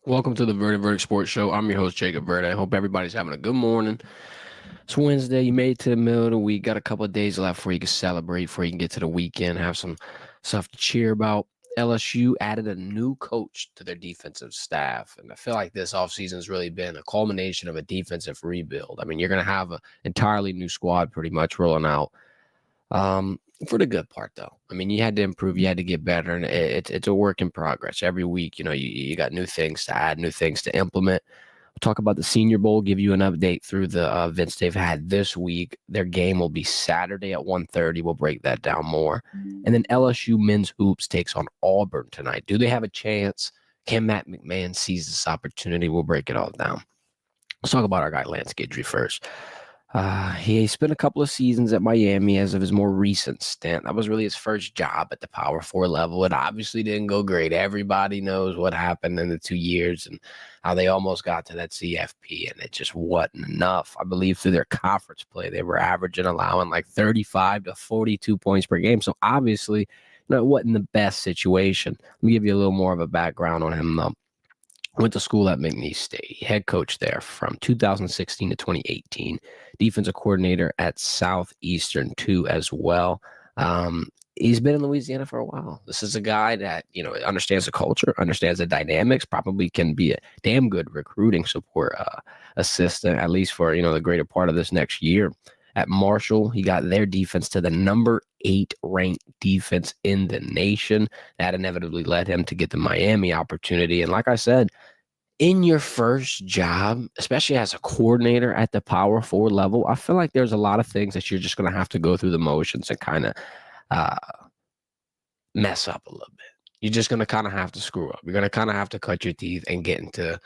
Welcome to the Verdin Sports Show. I'm your host, Jacob Verdin. I hope everybody's having a good morning. It's Wednesday. You made it to the middle of the week. Got a couple of days left before you can celebrate, before you can get to the weekend, have some stuff to cheer about. LSU added a new coach to their defensive staff. And I feel like this offseason has really been a culmination of a defensive rebuild. I mean, you're going to have an entirely new squad pretty much rolling out. For the good part, though, I mean, you had to improve, you had to get better, and it's a work in progress. Every week, you got new things to add, new things to implement. We'll talk about the Senior Bowl, give you an update through the events they've had this week. Their game will be Saturday at 1:30. We'll break that down more. And then LSU men's hoops takes on Auburn tonight. Do they have a chance? Can Matt McMahon seize this opportunity? We'll break it all down. Let's talk about our guy Lance Guidry first. He spent a couple of seasons at Miami as of his more recent stint. That was really his first job at the Power 4 level. It obviously didn't go great. Everybody knows what happened in the 2 years and how they almost got to that CFP, and it just wasn't enough. I believe through their conference play, they were averaging, allowing like 35 to 42 points per game. So obviously, it wasn't the best situation. Let me give you a little more of a background on him, though. Went to school at McNeese State, head coach there from 2016 to 2018, defensive coordinator at Southeastern too as well. He's been in Louisiana for a while. This is a guy that, understands the culture, understands the dynamics, probably can be a damn good recruiting support assistant, at least for, the greater part of this next year. At Marshall, he got their defense to the number 8 ranked defense in the nation. That inevitably led him to get the Miami opportunity. And like I said, in your first job, especially as a coordinator at the Power 4 level, I feel like there's a lot of things that you're just going to have to go through the motions and kind of mess up a little bit. You're just going to kind of have to screw up. You're going to kind of have to cut your teeth and get into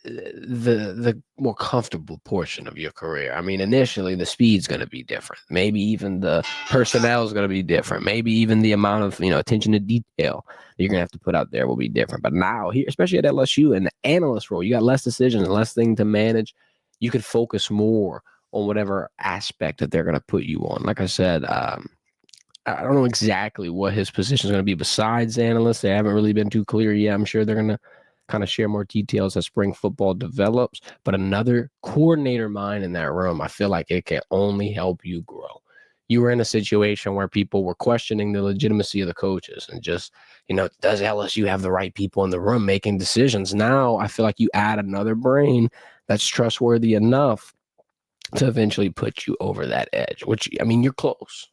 the more comfortable portion of your career. I mean, initially the speed's going to be different. Maybe even the personnel is going to be different. Maybe even the amount of attention to detail you're going to have to put out there will be different. But now here, especially at LSU in the analyst role, you got less decisions and less things to manage. You could focus more on whatever aspect that they're going to put you on. Like I said, I don't know exactly what his position is going to be besides analyst. They haven't really been too clear yet. I'm sure they're going to kind of share more details as spring football develops, but another coordinator mind in that room, I feel like it can only help you grow. You were in a situation where people were questioning the legitimacy of the coaches and just, does LSU have the right people in the room making decisions? Now I feel like you add another brain that's trustworthy enough to eventually put you over that edge, which, I mean, you're close.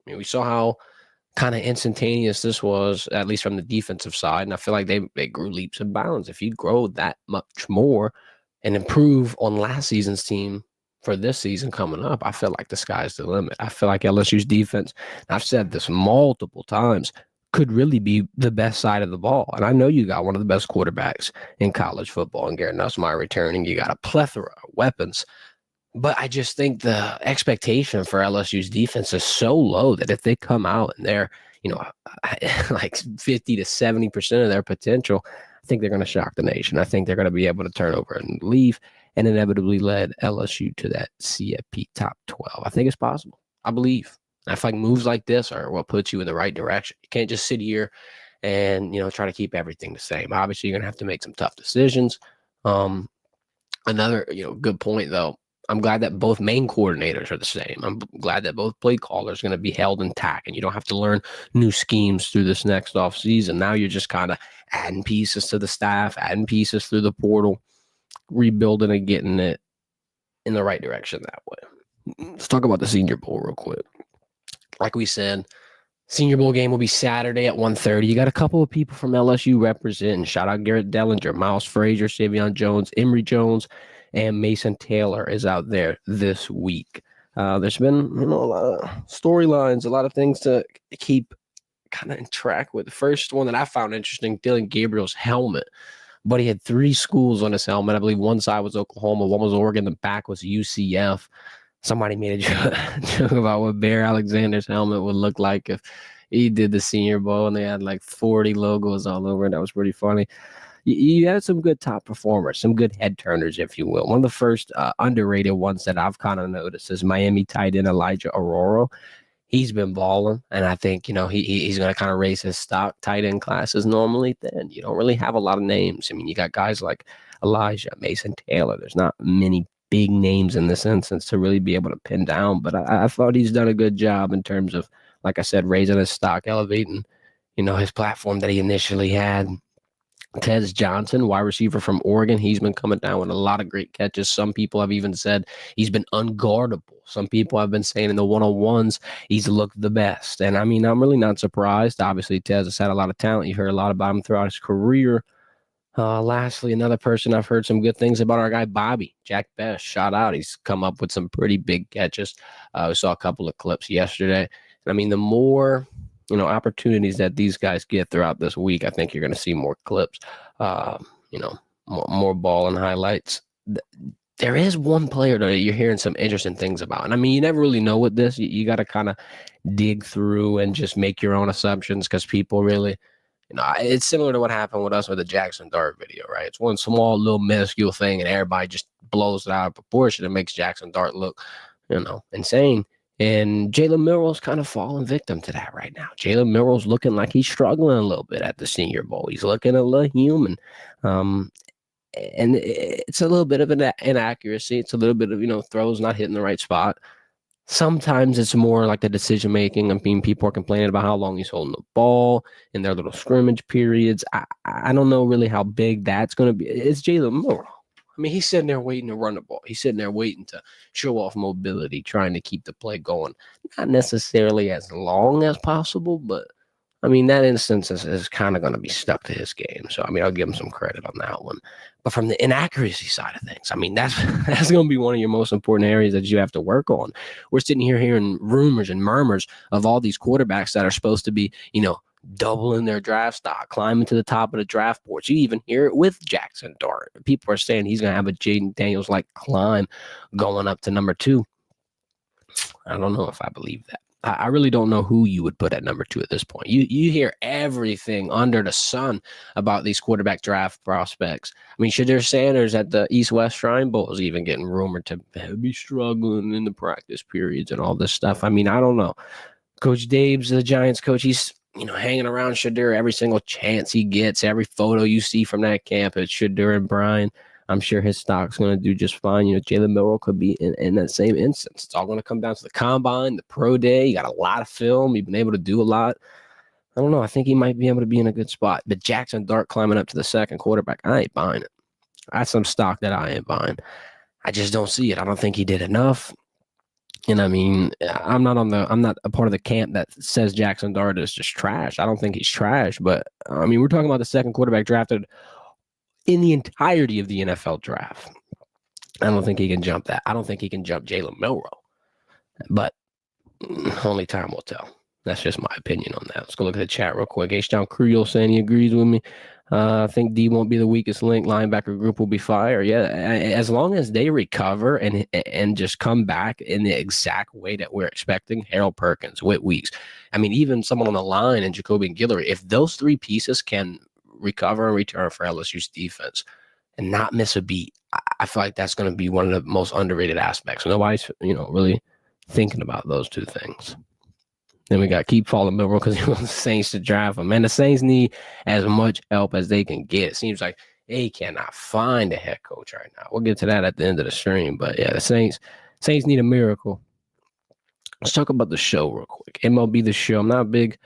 I mean, we saw how kind of instantaneous this was, at least from the defensive side. And I feel like they grew leaps and bounds. If you grow that much more and improve on last season's team for this season coming up, I feel like the sky's the limit. I feel like LSU's defense, I've said this multiple times, could really be the best side of the ball. And I know you got one of the best quarterbacks in college football and Garrett Nussmeier returning. You got a plethora of weapons. But I just think the expectation for LSU's defense is so low that if they come out and they're, like 50 to 70% of their potential, I think they're going to shock the nation. I think they're going to be able to turn over and leave and inevitably lead LSU to that CFP top 12. I think it's possible. I believe. I feel like moves like this are what puts you in the right direction. You can't just sit here and, try to keep everything the same. Obviously, you're going to have to make some tough decisions. Another, good point, though. I'm glad that both main coordinators are the same. I'm glad that both play callers are going to be held intact, and you don't have to learn new schemes through this next offseason. Now you're just kind of adding pieces to the staff, adding pieces through the portal, rebuilding and getting it in the right direction that way. Let's talk about the Senior Bowl real quick. Like we said, Senior Bowl game will be Saturday at 1:30. You got a couple of people from LSU representing. Shout out Garrett Dellinger, Miles Frazier, Savion Jones, Emory Jones, and Mason Taylor is out there this week. There's been a lot of storylines, a lot of things to keep kind of in track with. The first one that I found interesting, Dylan Gabriel's helmet. But he had 3 schools on his helmet. I believe one side was Oklahoma, one was Oregon, the back was UCF. Somebody made a joke about what Bear Alexander's helmet would look like if he did the Senior Bowl and they had like 40 logos all over it. That was pretty funny. You had some good top performers, some good head turners, if you will. One of the first underrated ones that I've kind of noticed is Miami tight end Elijah Aurora. he's been balling, and I think, he's going to kind of raise his stock. Tight end classes normally then you don't really have a lot of names. I mean, you got guys like Elijah, Mason Taylor. There's not many big names in this instance to really be able to pin down, but I thought he's done a good job in terms of, like I said, raising his stock, elevating, his platform that he initially had. Tez Johnson, wide receiver from Oregon, he's been coming down with a lot of great catches. Some people have even said he's been unguardable. Some people have been saying in the one-on-ones he's looked the best. And I mean, I'm really not surprised. Obviously, Tez has had a lot of talent. You heard a lot about him throughout his career. Lastly, another person I've heard some good things about, our guy Bobby, Jack Best. Shout out. He's come up with some pretty big catches. We saw a couple of clips yesterday. I mean, the more opportunities that these guys get throughout this week, I think you're going to see more clips, more ball and highlights. There is one player that you're hearing some interesting things about. And I mean, you never really know with this. You got to kind of dig through and just make your own assumptions, because people really, it's similar to what happened with us with the Jackson Dart video, right? It's one small little minuscule thing and everybody just blows it out of proportion and makes Jackson Dart look, insane. And Jalen Milroe's kind of falling victim to that right now. Jalen Milroe's looking like he's struggling a little bit at the Senior Bowl. He's looking a little human. And it's a little bit of an inaccuracy. It's a little bit of, throws not hitting the right spot. Sometimes it's more like the decision making. I mean, people are complaining about how long he's holding the ball in their little scrimmage periods. I don't know really how big that's going to be. It's Jalen Milroe. I mean, he's sitting there waiting to run the ball. He's sitting there waiting to show off mobility, trying to keep the play going. Not necessarily as long as possible, but I mean, that instance is kind of going to be stuck to his game. So, I mean, I'll give him some credit on that one. But from the inaccuracy side of things, I mean, that's going to be one of your most important areas that you have to work on. We're sitting here hearing rumors and murmurs of all these quarterbacks that are supposed to be, doubling their draft stock, climbing to the top of the draft boards. You even hear it with Jackson Dart. People are saying he's going to have a Jaden Daniels-like climb going up to number 2. I don't know if I believe that. I really don't know who you would put at number 2 at this point. You hear everything under the sun about these quarterback draft prospects. I mean, Shadir Sanders at the East-West Shrine Bowl is even getting rumored to be struggling in the practice periods and all this stuff. I mean, I don't know. Coach Dave's the Giants coach. He's hanging around Shadir every single chance he gets. Every photo you see from that camp, it's Shadir and Brian. I'm sure his stock's going to do just fine. Jalen Milroe could be in that same instance. It's all going to come down to the combine, the pro day. You got a lot of film. You've been able to do a lot. I don't know. I think he might be able to be in a good spot. But Jackson Dart climbing up to the second quarterback, I ain't buying it. That's some stock that I ain't buying. I just don't see it. I don't think he did enough. And I mean, I'm not a part of the camp that says Jackson Dart is just trash. I don't think he's trash. But I mean, we're talking about the second quarterback drafted in the entirety of the NFL draft. I don't think he can jump that. I don't think he can jump Jalen Milroe. But only time will tell. That's just my opinion on that. Let's go look at the chat real quick. H-Town Creole saying he agrees with me. I think D won't be the weakest link. Linebacker group will be fire. Yeah, as long as they recover and just come back in the exact way that we're expecting. Harold Perkins, Whit Weeks. I mean, even someone on the line and Jacoby Guidry. If those 3 pieces can recover and return for LSU's defense and not miss a beat, I feel like that's going to be one of the most underrated aspects. Nobody's, really thinking about those 2 things. Then we got keep following Milroe because he wants the Saints to draft him. Man, the Saints need as much help as they can get. It seems like they cannot find a head coach right now. We'll get to that at the end of the stream. But yeah, the Saints need a miracle. Let's talk about the show real quick. MLB The Show. I'm not a big,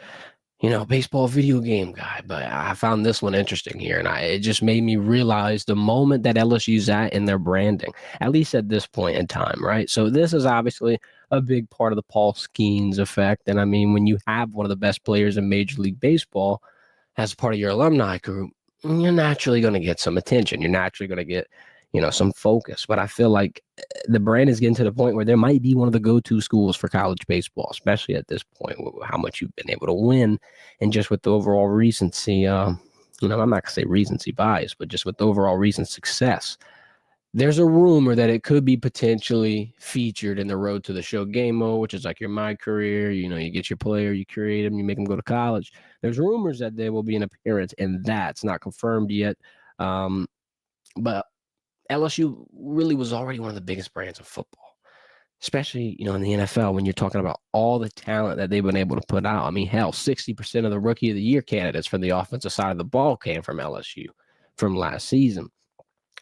baseball video game guy, but I found this one interesting here. And it just made me realize the moment that LSU's at in their branding, at least at this point in time, right? So this is obviously a big part of the Paul Skeens effect. And I mean, when you have one of the best players in Major League Baseball as part of your alumni group, you're naturally going to get some attention. You're naturally going to get, some focus. But I feel like the brand is getting to the point where there might be one of the go-to schools for college baseball, especially at this point with how much you've been able to win and just with the overall recency. I'm not going to say recency bias, but just with the overall recent success. There's a rumor that it could be potentially featured in the Road to the Show game mode, which is like your My Career. You get your player, you create them, you make them go to college. There's rumors that there will be an appearance, and that's not confirmed yet. But LSU really was already one of the biggest brands of football. especially, in the NFL when you're talking about all the talent that they've been able to put out. I mean, hell, 60% of the Rookie of the Year candidates from the offensive side of the ball came from LSU from last season.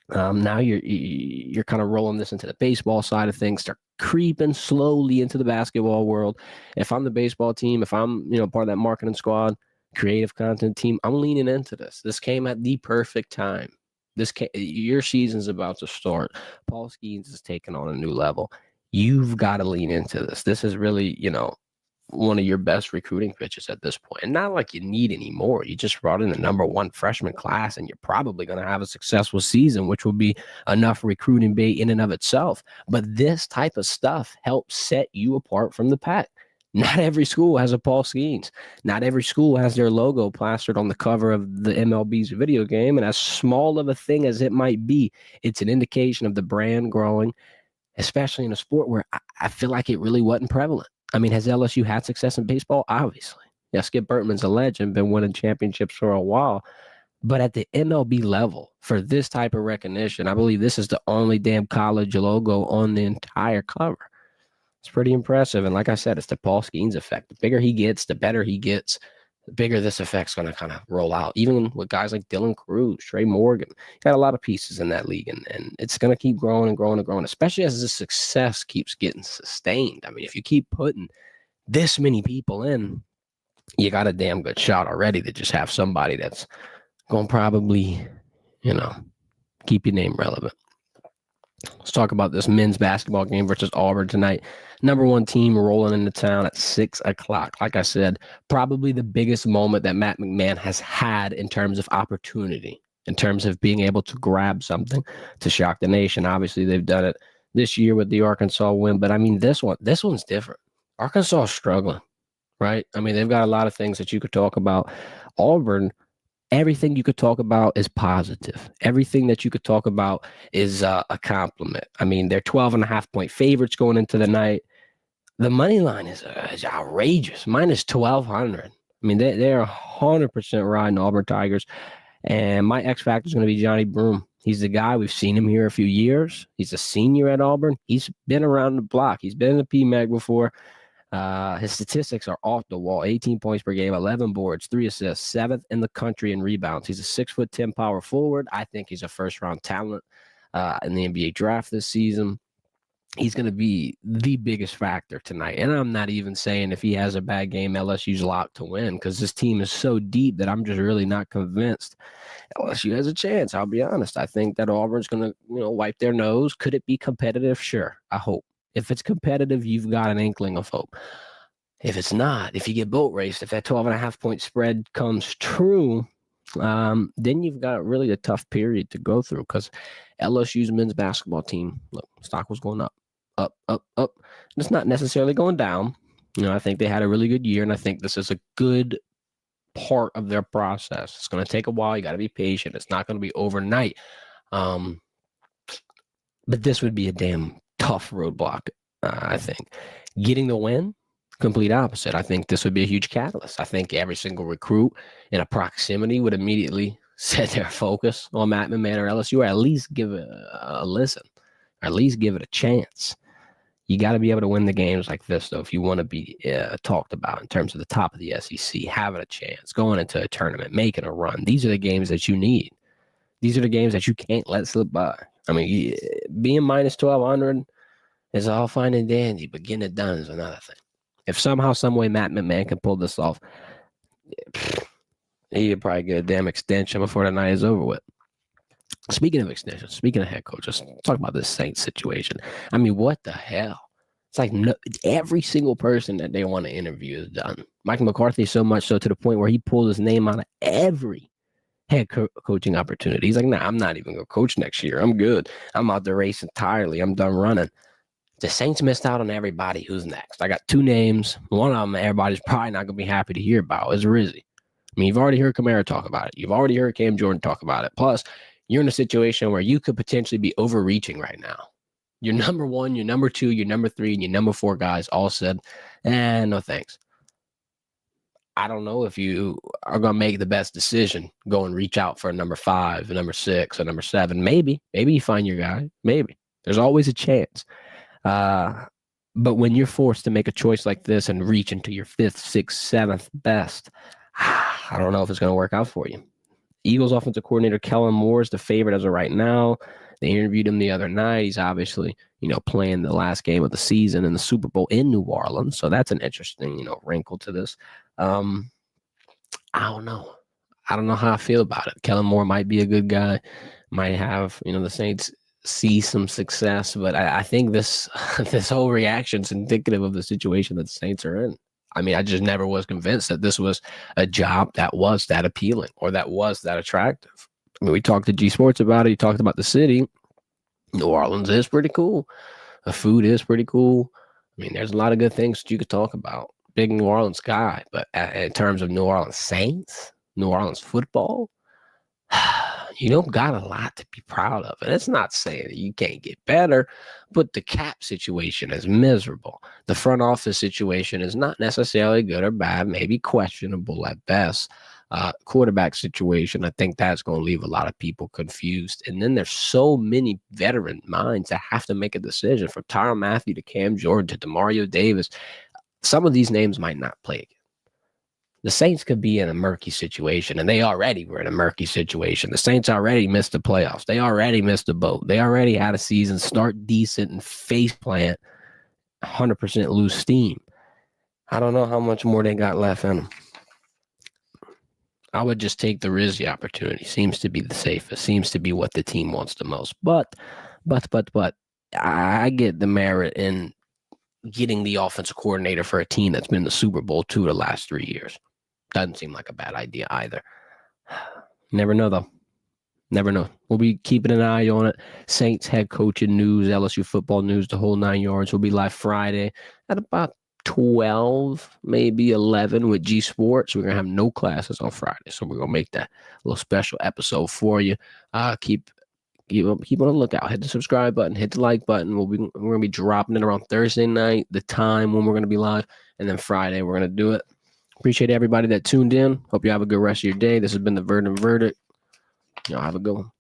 Now you're kind of rolling this into the baseball side of things. Start creeping slowly into the basketball world. If I'm the baseball team, if I'm part of that marketing squad, creative content team, I'm leaning into this. This came at the perfect time. Your season's about to start. Paul Skeens is taking on a new level. You've got to lean into this. This is really, one of your best recruiting pitches at this point. And not like you need any more. You just brought in the number 1 freshman class, and you're probably going to have a successful season, which will be enough recruiting bait in and of itself. But this type of stuff helps set you apart from the pack. Not every school has a Paul Skeens. Not every school has their logo plastered on the cover of the MLB's video game. And as small of a thing as it might be, it's an indication of the brand growing, especially in a sport where I feel like it really wasn't prevalent. I mean, has LSU had success in baseball? Obviously. Yeah, Skip Bertman's a legend, been winning championships for a while. But at the MLB level, for this type of recognition, I believe this is the only damn college logo on the entire cover. It's pretty impressive. And like I said, it's the Paul Skeens effect. The bigger he gets, the better he gets, the bigger this effect's going to kind of roll out. Even with guys like Dylan Cruz, Trey Morgan, got a lot of pieces in that league. And it's going to keep growing and growing and growing, especially as the success keeps getting sustained. I mean, if you keep putting this many people in, you got a damn good shot already to just have somebody that's going to probably, keep your name relevant. Let's talk about this men's basketball game versus Auburn tonight. Number 1 team rolling into town at 6 o'clock. Like I said, probably the biggest moment that Matt McMahon has had in terms of opportunity, in terms of being able to grab something to shock the nation. Obviously, they've done it this year with the Arkansas win, but I mean, this one's different. Arkansas is struggling, right? I mean, they've got a lot of things that you could talk about. Auburn, everything you could talk about is positive. Everything that you could talk about is a compliment. I mean, they're 12.5-point favorites going into the night. The money line is outrageous, minus 1,200. I mean, they're 100% riding Auburn Tigers. And my X factor is going to be Johnny Broome. He's the guy. We've seen him here a few years. He's a senior at Auburn. He's been around the block. He's been in the PMAC before. His statistics are off the wall. 18 points per game, 11 boards, 3 assists, 7th in the country in rebounds. He's a 6'10" power forward. I think he's a first-round talent in the NBA draft this season. He's going to be the biggest factor tonight. And I'm not even saying if he has a bad game, LSU's locked to win, because this team is so deep that I'm just really not convinced LSU has a chance. I'll be honest. I think that Auburn's going to wipe their nose. Could it be competitive? Sure. I hope. If it's competitive, you've got an inkling of hope. If it's not, if you get boat raced, if that 12.5-point spread comes true, then you've got really a tough period to go through, because LSU's men's basketball team, look, stock was going up. It's not necessarily going down. I think they had a really good year, and I think this is a good part of their process. It's going to take a while. You got to be patient. It's not going to be overnight. But this would be a damn tough roadblock, I think. Getting the win, complete opposite. I think this would be a huge catalyst. I think every single recruit in a proximity would immediately set their focus on Matt McMahon or LSU, or at least give it a listen, or at least give it a chance. You got to be able to win the games like this, though, if you want to be talked about in terms of the top of the SEC, having a chance, going into a tournament, making a run. These are the games that you need. These are the games that you can't let slip by. I mean, being minus 1,200 is all fine and dandy, but getting it done is another thing. If somehow, some way Matt McMahon can pull this off, he'd probably get a damn extension before the night is over with. Speaking of extension, speaking of head coach, let's talk about this Saints situation. I mean, what the hell? It's like every single person that they want to interview is done. Mike McCarthy, so much so to the point where he pulled his name out of every head coaching opportunity. He's like, nah, I'm not even going to coach next year. I'm good. I'm out the race entirely. I'm done running. The Saints missed out on everybody. Who's next? I got 2 names. One of them everybody's probably not going to be happy to hear about is Rizzy. I mean, you've already heard Kamara talk about it. You've already heard Cam Jordan talk about it. Plus, you're in a situation where you could potentially be overreaching right now. Your number 1, your number 2, your number 3, and your number 4 guys all said, no thanks. I don't know if you are going to make the best decision. Go and reach out for a number 5, a number 6, a number 7. Maybe you find your guy. Maybe. There's always a chance. But when you're forced to make a choice like this and reach into your fifth, sixth, seventh best, I don't know if it's going to work out for you. Eagles offensive coordinator Kellen Moore is the favorite as of right now. They interviewed him the other night. He's obviously, playing the last game of the season in the Super Bowl in New Orleans. So that's an interesting, wrinkle to this. I don't know. I don't know how I feel about it. Kellen Moore might be a good guy, might have, the Saints see some success, but I think this whole reaction is indicative of the situation that the Saints are in. I mean, I just never was convinced that this was a job that was that appealing or that was that attractive. I mean, we talked to G Sports about it. He talked about the city. New Orleans is pretty cool. The food is pretty cool. I mean, there's a lot of good things that you could talk about. Big New Orleans guy, but in terms of New Orleans Saints, New Orleans football, you don't got a lot to be proud of. And it's not saying that you can't get better, but the cap situation is miserable. The front office situation is not necessarily good or bad, maybe questionable at best. Quarterback situation, I think that's going to leave a lot of people confused. And then there's so many veteran minds that have to make a decision, from Tyrann Mathieu to Cam Jordan to Demario Davis. Some of these names might not play again. The Saints could be in a murky situation, and they already were in a murky situation. The Saints already missed the playoffs. They already missed the boat. They already had a season start decent and face plant, 100% lose steam. I don't know how much more they got left in them. I would just take the Rizzi opportunity. Seems to be the safest. Seems to be what the team wants the most. But, I get the merit in getting the offensive coordinator for a team that's been in the Super Bowl 2 the last 3 years. Doesn't seem like a bad idea either. Never know, though. Never know. We'll be keeping an eye on it. Saints head coaching news, LSU football news, the whole 9 yards. We'll be live Friday at about 12, maybe 11 with G Sports. We're going to have no classes on Friday, so we're going to make that a little special episode for you. Keep on the lookout. Hit the subscribe button, hit the like button. We're going to be dropping it around Thursday night, the time when we're going to be live, and then Friday we're going to do it. Appreciate everybody that tuned in. Hope you have a good rest of your day. This has been the Verdin Verdict. Y'all have a good one.